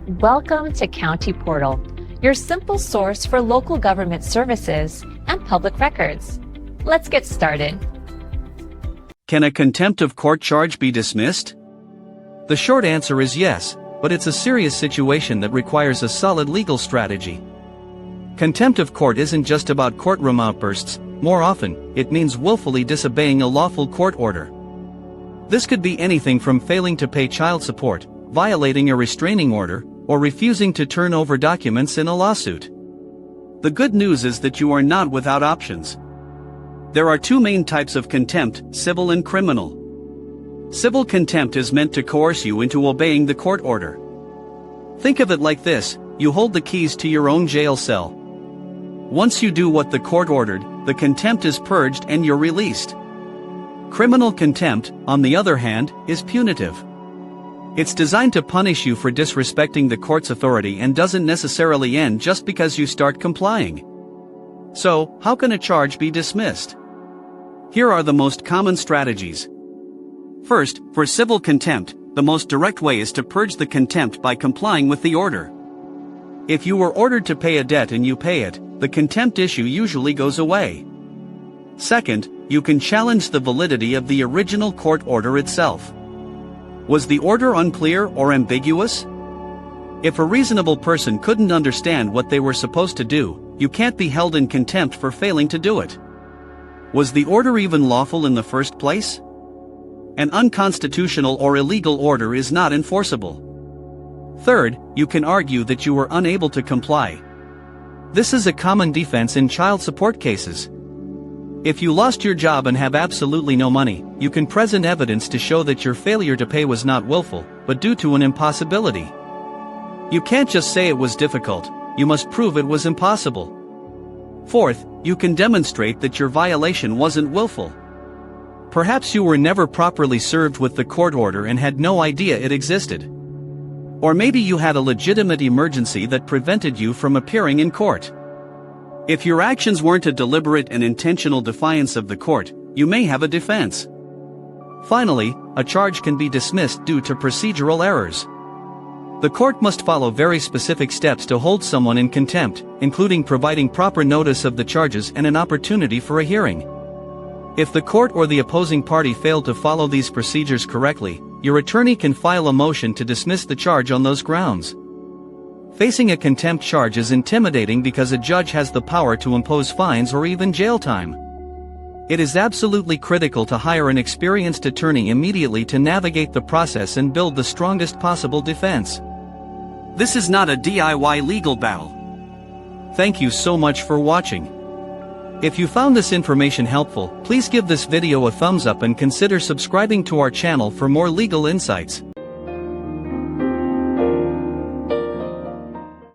Welcome to County Portal, your simple source for local government services and public records. Let's get started. Can a contempt of court charge be dismissed? The short answer is yes, but it's a serious situation that requires a solid legal strategy. Contempt of court isn't just about courtroom outbursts. More often, it means willfully disobeying a lawful court order. This could be anything from failing to pay child support, violating a restraining order, or refusing to turn over documents in a lawsuit. The good news is that you are not without options. There are two main types of contempt, civil and criminal. Civil contempt is meant to coerce you into obeying the court order. Think of it like this: you hold the keys to your own jail cell. Once you do what the court ordered, the contempt is purged and you're released. Criminal contempt, on the other hand, is punitive. It's designed to punish you for disrespecting the court's authority and doesn't necessarily end just because you start complying. So, how can a charge be dismissed? Here are the most common strategies. First, for civil contempt, the most direct way is to purge the contempt by complying with the order. If you were ordered to pay a debt and you pay it, the contempt issue usually goes away. Second, you can challenge the validity of the original court order itself. Was the order unclear or ambiguous? If a reasonable person couldn't understand what they were supposed to do, you can't be held in contempt for failing to do it. Was the order even lawful in the first place? An unconstitutional or illegal order is not enforceable. Third, you can argue that you were unable to comply. This is a common defense in child support cases. If you lost your job and have absolutely no money, you can present evidence to show that your failure to pay was not willful, but due to an impossibility. You can't just say it was difficult, you must prove it was impossible. Fourth, you can demonstrate that your violation wasn't willful. Perhaps you were never properly served with the court order and had no idea it existed. Or maybe you had a legitimate emergency that prevented you from appearing in court. If your actions weren't a deliberate and intentional defiance of the court, you may have a defense. Finally, a charge can be dismissed due to procedural errors. The court must follow very specific steps to hold someone in contempt, including providing proper notice of the charges and an opportunity for a hearing. If the court or the opposing party failed to follow these procedures correctly, your attorney can file a motion to dismiss the charge on those grounds. Facing a contempt charge is intimidating because a judge has the power to impose fines or even jail time. It is absolutely critical to hire an experienced attorney immediately to navigate the process and build the strongest possible defense. This is not a DIY legal battle. Thank you so much for watching. If you found this information helpful, please give this video a thumbs up and consider subscribing to our channel for more legal insights.